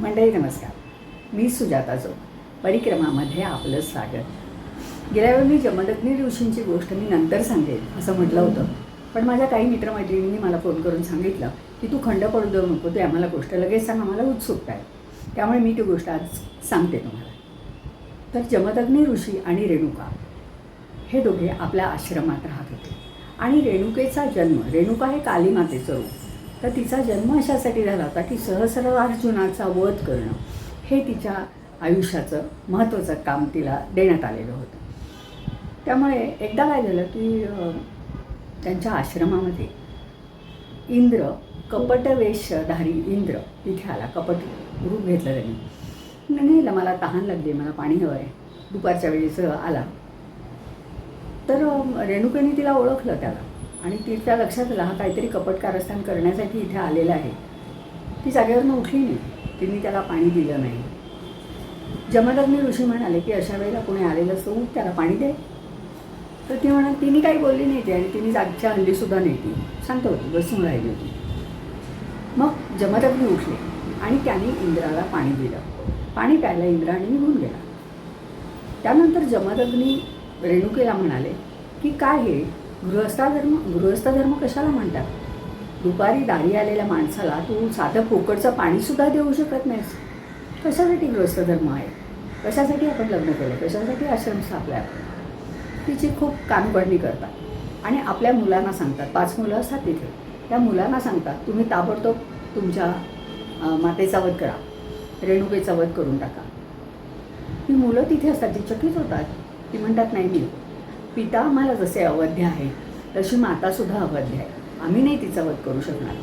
मंडळी नमस्कार. मी सुजाता जो परिक्रमामध्ये आपलं स्वागत. गेल्या वेळी मी जमदग्नी ऋषींची गोष्ट मी नंतर सांगेन असं म्हटलं होतं, पण माझ्या काही मित्रमैत्रिणींनी मला फोन करून सांगितलं की तू खंड पडू देऊ नको, ते आम्हाला गोष्ट लगेच सांग, आम्हाला उत्सुकता आहे. त्यामुळे मी ती गोष्ट आज सांगते तुम्हाला. तर जमदग्नी ऋषी आणि रेणुका हे दोघे आपल्या आश्रमात राहत होते आणि रेणुकेचा जन्म, रेणुका हे कालीमातेचं रूप, तर तिचा जन्म अशासाठी झाला होता की सहस्रार्जुनाचा वध करणं हे तिच्या आयुष्याचं महत्त्वाचं काम तिला देण्यात आलेलं होतं. त्यामुळे एकदा काय झालं की त्यांच्या आश्रमामध्ये इंद्र, कपटवेशधारी इंद्र तिथे आला. कपट रूप घेतलं त्यांनी. नाही, मला तहान लागली, मला पाणी हवं आहे, दुपारच्या वेळेचं आला. तर रेणुकेने तिला ओळखलं त्याला आणि तिच्या लक्षात आलं हा काहीतरी कपट कारस्थान करण्यासाठी इथे आलेला आहे. ती जागेवरनं उठली नाही, तिने त्याला पाणी दिलं नाही. जमदग्नी ऋषी म्हणाले की अशा वेळेला कोणी आलेलं असतं, उठ त्याला पाणी दे. तर ती म्हणाली, तिने काही बोलली नाही ती, आणि तिने जागच्या हल्लीसुद्धा नाही, ती शांत होती, बसून राहिली होती. मग जमदग्नी उठले आणि त्यांनी इंद्राला पाणी दिलं. पाणी प्यायला इंद्राने निघून गेला. त्यानंतर जमदग्नी रेणुकेला म्हणाले की काय हे गृहस्थधर्म कशाला म्हणतात? दुपारी दारी आलेल्या माणसाला तू साधं फुकटचं पाणीसुद्धा देऊ शकत नाहीस. कशासाठी गृहस्थधर्म आहे? कशासाठी आपण लग्न केलं? कशासाठी आश्रम स्थापला आपण? तिची खूप कानपडणी करतात आणि आपल्या मुलांना सांगतात, 5 मुलं असतात तिथे, त्या मुलांना सांगतात तुम्ही ताबडतोब तुमच्या मातेचा वध करा, रेणुकेचा वध करून टाका. ती मुलं तिथे असतात, ती चकित होतात. ती म्हणतात नाही, मी पिता आम्हाला जसे अवध्य आहे तशी मातासुद्धा अवध्य आहे, आम्ही नाही तिचा वध करू शकणार.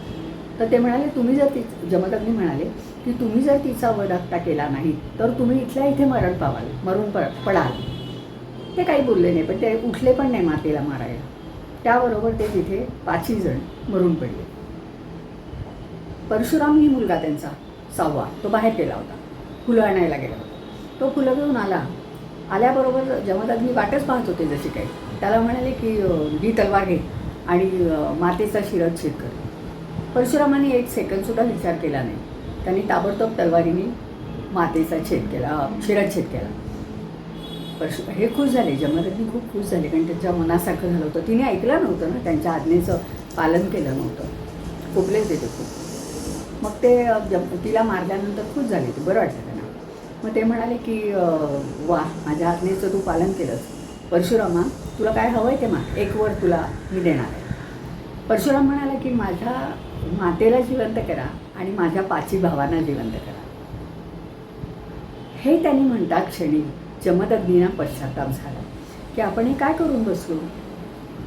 तर ते म्हणाले तुम्ही जर जमदग्नी म्हणाले की तुम्ही जर तिचा वध आत्ता केला नाही तर तुम्ही इथल्या इथे मरून पडाल. ते काही बोलले नाही, पण ते उठले पण नाही मातेला मारायला. त्याबरोबर ते तिथे 5 जण मरून पडले. परशुराम ही मुलगा त्यांचा 6वा, तो बाहेर गेला होता, फुलं आणायला गेला होता. तो फुलं घेऊन आल्याबरोबर जमदग्नी वाटच पाहत होते जशी काही. त्याला म्हणाले की ही तलवार घे आणि मातेचा शिरच्छेद कर. परशुरामाने 1 सेकंदसुद्धा विचार केला नाही. त्यांनी ताबडतोब तलवारीने मातेचा शिरच्छेद केला. हे खुश झाले, जमदग्नी खूप खुश झाले, कारण त्यांच्या मनासारखं झालं होतं. तिने ऐकलं नव्हतं ना, त्यांच्या आज्ञेचं पालन केलं नव्हतं, खोकले होते ते खूप. मग ते तिला मारल्यानंतर खुश झाले, ते बरं वाटलं त्यांना. मग ते म्हणाले की वा, माझ्या आज्ञेचं तू पालन केलंस. परशुरामा, तुला काय हवं आहे ते माग, 1 वर तुला मी देणार आहे. परशुराम म्हणाला की माझ्या मातेला जिवंत करा आणि माझ्या 5 भावांना जिवंत करा. हे त्यांनी म्हणतात क्षणी जमदग्नींना पश्चाताप झाला की आपण हे काय करून बसलो,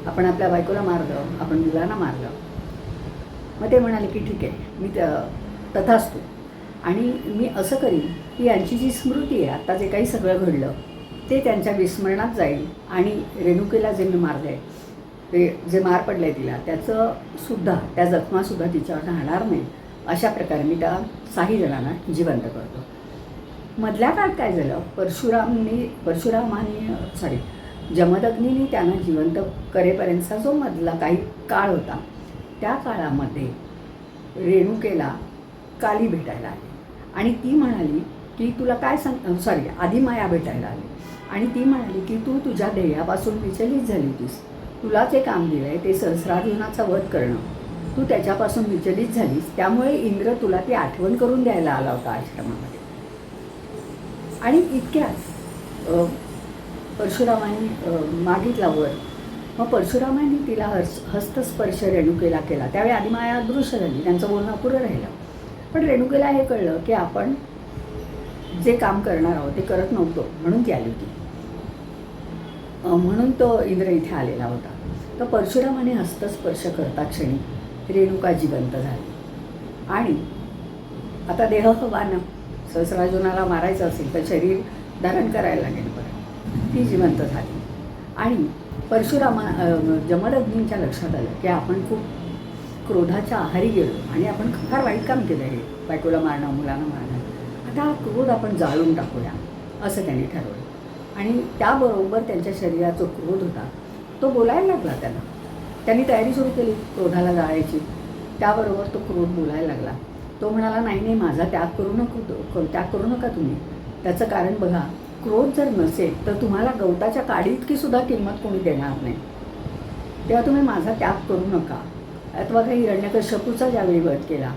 आपण आपल्या बायकोला मारलं, आपण मुलांना मारलं. मग ते म्हणाले की ठीक आहे, मी तथास्तु, आणि मी असं करीन की यांची जी स्मृती आहे, आत्ता जे काही सगळं घडलं ते त्यांच्या विस्मरणात जाईल आणि रेणुकेला जे मी मारलं आहे, ते जे मार पडलं आहे तिला, त्या जखमासुद्धा तिच्यावर राहणार नाही. अशा प्रकारे मी त्या 6 जणांना जिवंत करतो. मधल्या काळात काय झालं, जमदग्नीने त्यांना जिवंत करेपर्यंतचा जो मधला काही काळ होता, त्या काळामध्ये रेणुकेला काली भेटायला आली आणि ती म्हणाली की तुला काय आदिमाया भेटायला आली आणि ती म्हणाली की तू तुझ्या ध्येयापासून विचलित झाली होतीस, तुला जे काम दिलं आहे ते सहस्रार्जुनाचा वध करणं, तू त्याच्यापासून विचलित झालीस, त्यामुळे इंद्र तुला ती आठवण करून द्यायला आला होता आश्रमामध्ये. आणि इतक्यात परशुरामाने मागितला वर. मग परशुरामाने तिला हस्तस्पर्श रेणुकेला केला. त्यावेळी आदिमाया अदृश्य झाली, त्यांचं बोलणं अपुरं राहिलं. पण रेणुकेला हे कळलं की आपण जे काम करणार आहोत ते करत नव्हतो, म्हणून ती आली होती, म्हणून तो इंद्र इथे आलेला होता. तर परशुरामाने हस्तस्पर्श करता क्षणी रेणुका जिवंत झाली. आणि आता देह हवा ना, सहस्रार्जुनाला मारायचं असेल तर शरीर धारण करायला लागेल बरं. ती जिवंत झाली आणि जमदग्नींच्या लक्षात आलं की आपण खूप क्रोधाच्या आहारी गेलो आणि आपण फार वाईट काम केलं आहे, बायकोला मारणं, मुलांना मारणं. आता हा क्रोध आपण जाळून टाकूया असं त्यांनी ठरवलं. आणि त्याबरोबर त्यांच्या शरीराचा क्रोध होता तो बोलायला लागला. त्यांनी तयारी सुरू केली क्रोधाला जाळायची. त्याबरोबर तो क्रोध बोलायला लागला. तो म्हणाला, नाही नाही, माझा त्याग करू त्याग करू नका तुम्ही. त्याचं कारण बघा, क्रोध जर नसेल तर तुम्हाला गवताच्या काडीइतकी सुद्धा किंमत कोणी देणार नाही. तेव्हा तुम्ही माझा त्याग करू नका. अथवा काही हिरण्यकश्यपूचा ज्यावेळी वध केला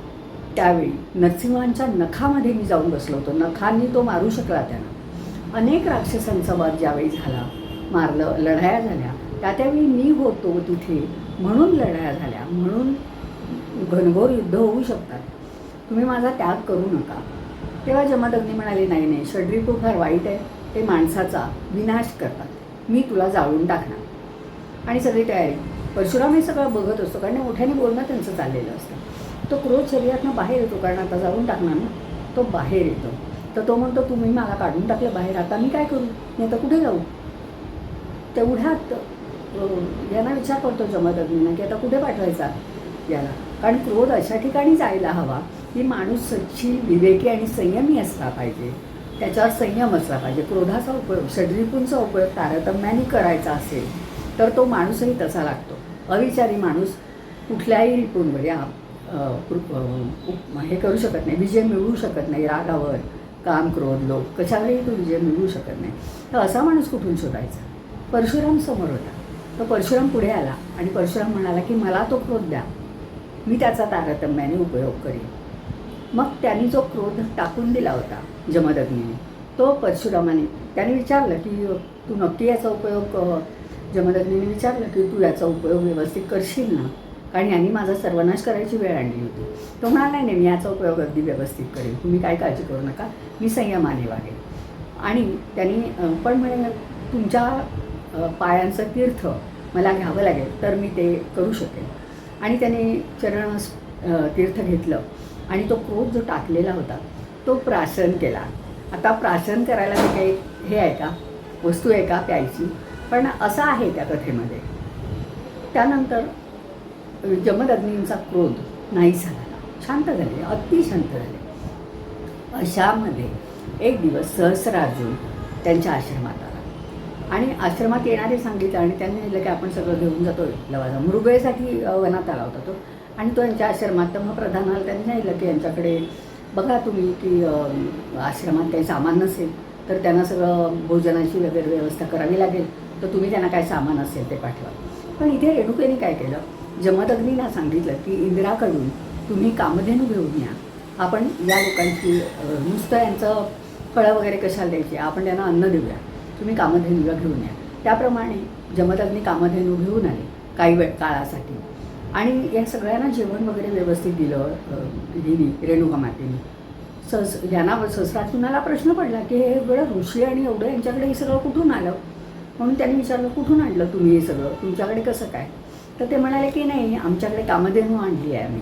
त्यावेळी नरसिंहांच्या नखामध्ये मी जाऊन बसलो होतो. नखांनी तो मारू शकला त्यांना. अनेक राक्षसांचा वध ज्यावेळी झाला, मारलं, लढाया झाल्या, त्यावेळी मी होतो तिथे म्हणून लढाया झाल्या, म्हणून घनघोर युद्ध होऊ शकतात. तुम्ही माझा त्याग करू नका. तेव्हा जमदग्नी म्हणाले, नाही नाही, षड्रिपू फार वाईट आहे, ते माणसाचा विनाश करतात, मी तुला जाळून टाकणार. आणि सगळी तयारी. परशुराम हे सगळं बघत असतो, कारण मोठ्याने बोलणं त्यांचं चाललेलं असतं. तो क्रोध शरीरातनं बाहेर येतो, कारण आता जाळून टाकणार ना, तो बाहेर येतो. तर तो म्हणतो, तुम्ही मला काढून टाकलं बाहेर, आता मी काय करू, मी आता कुठे जाऊ. तेवढ्यात यांना विचार पडतो जमदग्नींना की आता कुठे पाठवायचा याला. कारण क्रोध अशा ठिकाणी जायला हवा की माणूस सच्ची, विवेकी आणि संयमी असला पाहिजे. त्याच्यावर संयम असला पाहिजे. क्रोधाचा उपयोग, षड्रिपूंचा उपयोग तारतम्याने करायचा असेल तर तो माणूसही तसा लागतो. अविचारी माणूस कुठल्याही रिपूंवर हे करू शकत नाही, विजय मिळवू शकत नाही. रागावर, काम, क्रोध, लोभ कशावरही तो विजय मिळवू शकत नाही. तर असा माणूस कुठून शोधायचा. परशुराम समोर होता. तर परशुराम पुढे आला आणि परशुराम म्हणाला की मला तो क्रोध द्या, मी त्याचा तारतम्याने उपयोग करीन. मग त्यांनी जो क्रोध टाकून दिला होता जमदग्नीने, तो परशुरामाने, त्याने विचारलं की तू नक्की याचा उपयोग, जमदग्नीने विचारलं की तू याचा उपयोग व्यवस्थित करशील ना, कारण यांनी माझा सर्वनाश करायची वेळ आणली होती. तो म्हणाला, नाही नाही, मी याचा उपयोग अगदी व्यवस्थित करेन, तुम्ही काय काळजी करू नका, मी संयमाने वागेन. आणि त्यांनी पण म्हणे, तुमच्या पायांचं तीर्थ मला घ्यावं लागेल तर मी ते करू शकेन. आणि त्याने चरण तीर्थ घेतलं आणि तो क्रोध जो टाकलेला होता तो प्राशन केला. आता प्राशन करायला ते काही हे आहे का, वस्तू आहे का प्यायची, पण असं आहे त्या कथेमध्ये. त्यानंतर जमदग्नींचा क्रोध नाही झाला, शांत झाले, अति शांत झाले. अशामध्ये एक दिवस सहस्रार्जुन त्यांच्या आश्रमात आला आणि आश्रमात येणारे सांगितलं आणि त्यांनी म्हटलं की आपण सगळं घेऊन जातो लवाजा. मृगयेसाठी वनात आला होता तो आणि तो यांच्या आश्रमात. तर मग प्रधानाला त्यांनी सांगितलं की यांच्याकडे बघा तुम्ही की आश्रमात काही सामान नसेल तर त्यांना सगळं भोजनाची वगैरे व्यवस्था करावी लागेल, तर तुम्ही त्यांना काय सामान असेल ते पाठवा. पण इथे रेणुकेने काय केलं, जमदग्नीला सांगितलं की इंद्राकडून तुम्ही कामधेनू घेऊन या. आपण या लोकांची नुसतं यांचं फळं वगैरे कशाला द्यायची, आपण त्यांना अन्न देऊया, तुम्ही कामधेनूला घेऊन या. त्याप्रमाणे जमदग्नी कामधेनू घेऊन आले काही वेळ काळासाठी आणि या सगळ्यांना जेवण वगैरे व्यवस्थित दिलं हिनी, रेणुका मातेने. यांना सहस्रार्जुनाला प्रश्न पडला की हे एवढं ऋषी आणि एवढं यांच्याकडे हे सगळं कुठून आलं. म्हणून त्यांनी विचारलं, कुठून आणलं तुम्ही हे सगळं, तुमच्याकडे कसं काय. तर ते म्हणाले की नाही, आमच्याकडे कामधेनू आणली आहे आम्ही,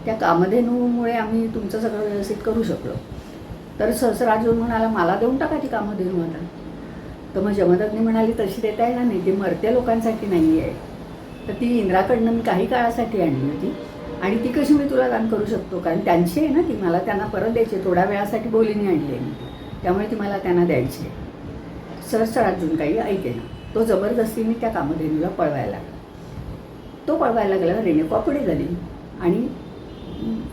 त्या कामधेनूमुळे आम्ही तुमचं सगळं व्यवस्थित करू शकलो. तर सहस्रार्जुन म्हणाला, मला देऊन टाका ती कामधेनू आता. तर मग जमदग्नी म्हणाली, तशी देता येणार नाही, ती मर्त्या लोकांसाठी नाही आहे, तर ती इंद्राकडनं मी काही काळासाठी आणली होती आणि ती कशी मी तुला दान करू शकतो, कारण त्यांची आहे ना ती, मला त्यांना परत द्यायची, थोड्या वेळासाठी बोलीने आणली आहे मी, त्यामुळे ती मला त्यांना द्यायची आहे. सहस्रार्जुन काही ऐकेना, तो जबरदस्तीने त्या कामधेनूला पळवायला लागला. तो पळवायला लागला, रेणुका पुढे झाली आणि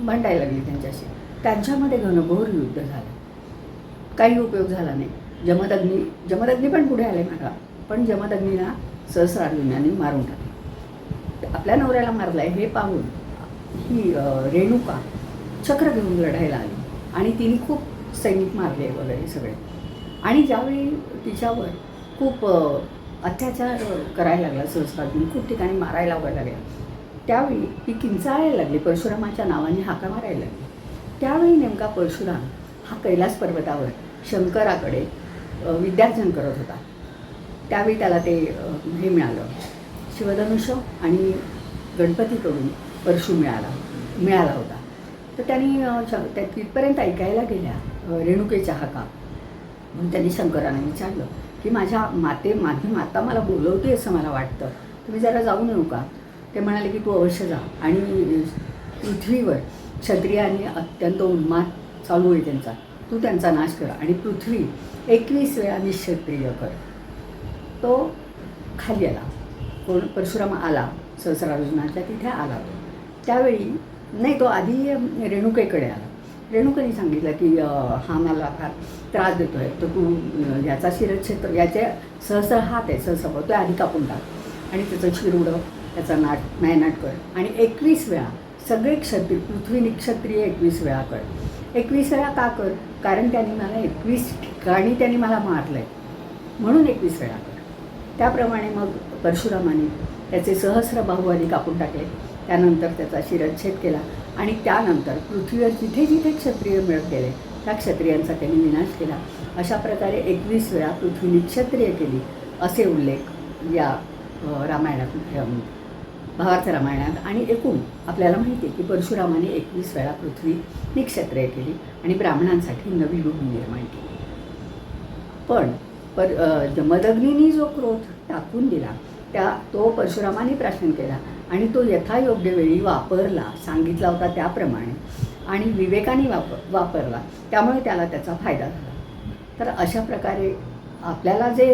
भांडायला लागली त्यांच्याशी. त्यांच्यामध्ये घनघोर युद्ध झालं, काही उपयोग झाला नाही. जमदग्नी पण पुढे आले मागा, पण जमदग्नीला सहस्रार्जुनाने मारून टाकलं. आपल्या नवऱ्याला मारलं आहे हे पाहून ही रेणुका चक्र घेऊन लढायला आली आणि तिने खूप सैनिक मारले वगैरे सगळे. आणि ज्यावेळी तिच्यावर खूप अत्याचार करायला लागला सहस्रार्जुन, खूप ठिकाणी मारायला वगैरे लागला, त्यावेळी ती किंचाळायला लागली, परशुरामाच्या नावाने हाका मारायला लागली. त्यावेळी नेमका परशुराम हा कैलास पर्वतावर शंकराकडे विद्यार्जन करत होता. त्यावेळी त्याला ते हे मिळालं, शिवधनुष्य आणि गणपतीकडून परशु मिळाला होता. तर त्यांनी तिथपर्यंत ऐकायला गेल्या रेणुकेच्या हाका. म्हणून त्यांनी शंकरांना विचारलं की माझी माता मला बोलवते असं मला वाटतं, तुम्ही जरा जाऊन येऊ का. ते म्हणाले की तू अवश्य जा आणि पृथ्वीवर क्षत्रियांनी अत्यंत उन्माद चालू आहे त्यांचा, तू त्यांचा नाश कर आणि पृथ्वी 21 वेळा निःक्षत्रिय कर. तो खाली आला, परशुराम आला सहस्रार्जुनाच्या तिथे आला. तो त्यावेळी नाही, तो आधी रेणुकेकडे आला रेणुकाने सांगितलं की हा मला फार त्रास देतो आहे, तर तू याचा शिरच्छेद याचे सहस्र हात आहे, सहस्र तो आधी कापून टाक आणि त्याचं शिरुडं त्याचा नायनाट कर आणि 21 वेळा सगळे क्षत्रिय पृथ्वी निक्षत्रिय 21 वेळा कर. 21 वेळा का कर? कारण त्यांनी मला 21 ठिकाणी त्यांनी मला मारलं आहे म्हणून 21 वेळा कर. त्याप्रमाणे मग परशुरामाने त्याचे सहस्र बाहू आधी कापून टाकले, त्यानंतर त्याचा शिरच्छेद केला आणि त्यानंतर पृथ्वीवर जिथे जिथे क्षत्रिय मिळत गेले त्या क्षत्रियांचा त्यांनी विनाश केला. अशा प्रकारे 21 वेळा पृथ्वी निक्षत्रिय केली असे उल्लेख या रामायणात भावार्थ रामायणात. आणि एकूण आपल्याला माहिती आहे की परशुरामाने 21 वेळा पृथ्वी निक्षत्रिय केली आणि ब्राह्मणांसाठी नवी युग निर्माण केली. पण जमदग्नींनी जो क्रोध टाकून दिला तो परशुरामाने प्राशन केला आणि तो यथायोग्य वेळी वापरला, सांगितला होता त्याप्रमाणे, आणि विवेकाने वापरला, त्यामुळे त्याला त्याचा फायदा झाला. तर अशा प्रकारे आपल्याला जे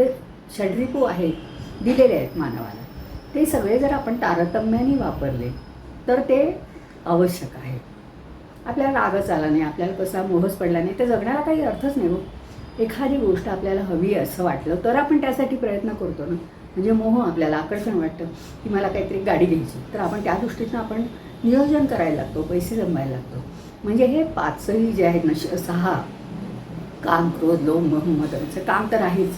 षड्रिपू आहेत दिलेले आहेत मानवाला, ते सगळे जर आपण तारतम्याने वापरले तर ते आवश्यक आहे. आपल्याला रागच आला नाही, आपल्याला कसा मोहच पडला नाही, तर जगण्याला काही अर्थच नाही हो. एखादी गोष्ट आपल्याला हवी असं वाटलं तर आपण त्यासाठी प्रयत्न करतो ना. म्हणजे मोह, आपल्याला आकर्षण वाटतं की मला काहीतरी गाडी घ्यायची, तर आपण त्या दृष्टीनं आपण नियोजन करायला लागतो, पैसे जमवायला लागतो. म्हणजे हे पाचही जे आहेत ना, 6 काम, क्रोध, लोभ, मोह, मद, काम तर आहेच.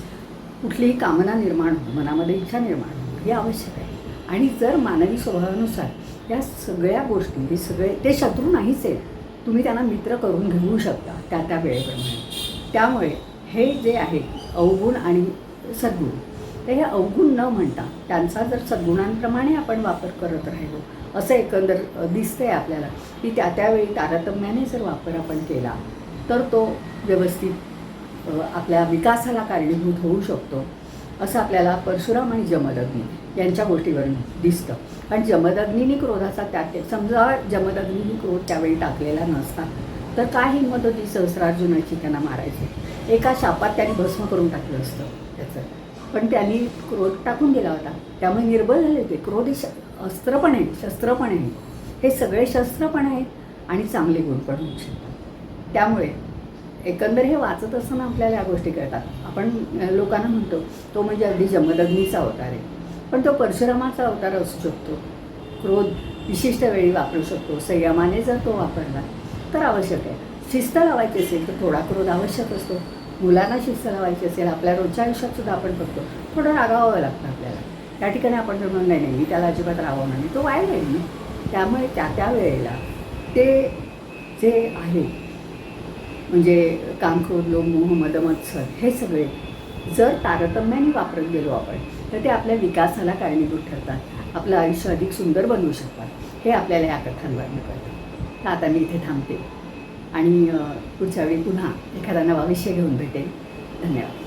कुठलीही कामना निर्माण होणं, मनामध्ये इच्छा निर्माण होणं हे आवश्यक आहे. आणि जर मानवी स्वभावानुसार या सगळ्या गोष्टी, हे सगळे ते शत्रू नाहीच आहेत, तुम्ही त्यांना मित्र करून घेऊ शकता त्या त्या वेळेप्रमाणे. त्यामुळे हे जे आहे अवगुण आणि सद्गुण, तर हे अवगुण न म्हणता त्यांचा जर सद्गुणांप्रमाणे आपण वापर करत राहिलो असं एकंदर दिसतंय आपल्याला की त्या त्यावेळी तारतम्याने जर वापर आपण केला तर तो व्यवस्थित आपल्या विकासाला कारणीभूत होऊ शकतो, असं आपल्याला परशुराम आणि जमदग्नी यांच्या गोष्टीवरून दिसतं. कारण जमदग्नींनी क्रोधाचा त्याग, समजा जमदग्नींनी क्रोध त्यावेळी टाकलेला नसता तर काय हिंमत होती सहस्रार्जुनाची त्यांना मारायची. एका शापात त्यांनी भस्म करून टाकलं असतं त्याचं, पण त्यांनी क्रोध टाकून दिला होता, त्यामुळे निर्बळ झाले होते. क्रोध हे अस्त्र पण आहे, शस्त्र पण आहे, हे सगळे शस्त्र पण आहेत आणि चांगले गुण पण होऊ शकतात. त्यामुळे एकंदर हे वाचत असताना आपल्याला या गोष्टी कळतात. आपण लोकांना म्हणतो तो म्हणजे अगदी जमदग्नीचा अवतार आहे, पण तो परशुरामाचा अवतार असू शकतो. क्रोध विशिष्ट वेळी वापरू शकतो, संयमाने जर तो वापरला तर आवश्यक आहे. शिस्त लावायची असेल तर थोडा क्रोध आवश्यक असतो. मुलांना शिस्त लावायची असेल, आपल्या रोजच्या आयुष्यात सुद्धा आपण बघतो थोडं रागावावं लागतं आपल्याला. त्या ठिकाणी आपण जर म्हणून नाही मी त्याला अजिबात रागवणार नाही, तो वाया जाईल ना. त्यामुळे त्या त्या वेळेला ते जे आहे म्हणजे काम, क्रोध, लोभ, मोह, मद, मत्सर हे सगळे जर तारतम्याने वापरत गेलो आपण तर ते आपल्या विकासाला कारणीभूत ठरतात, आपलं आयुष्य अधिक सुंदर बनवू शकतात. हे आपल्याला या कथांवरून कळतं. तर आता मी इथे थांबते आणि पुढच्या वेळी पुन्हा एखादा नवा विषय घेऊन भेटेल. धन्यवाद.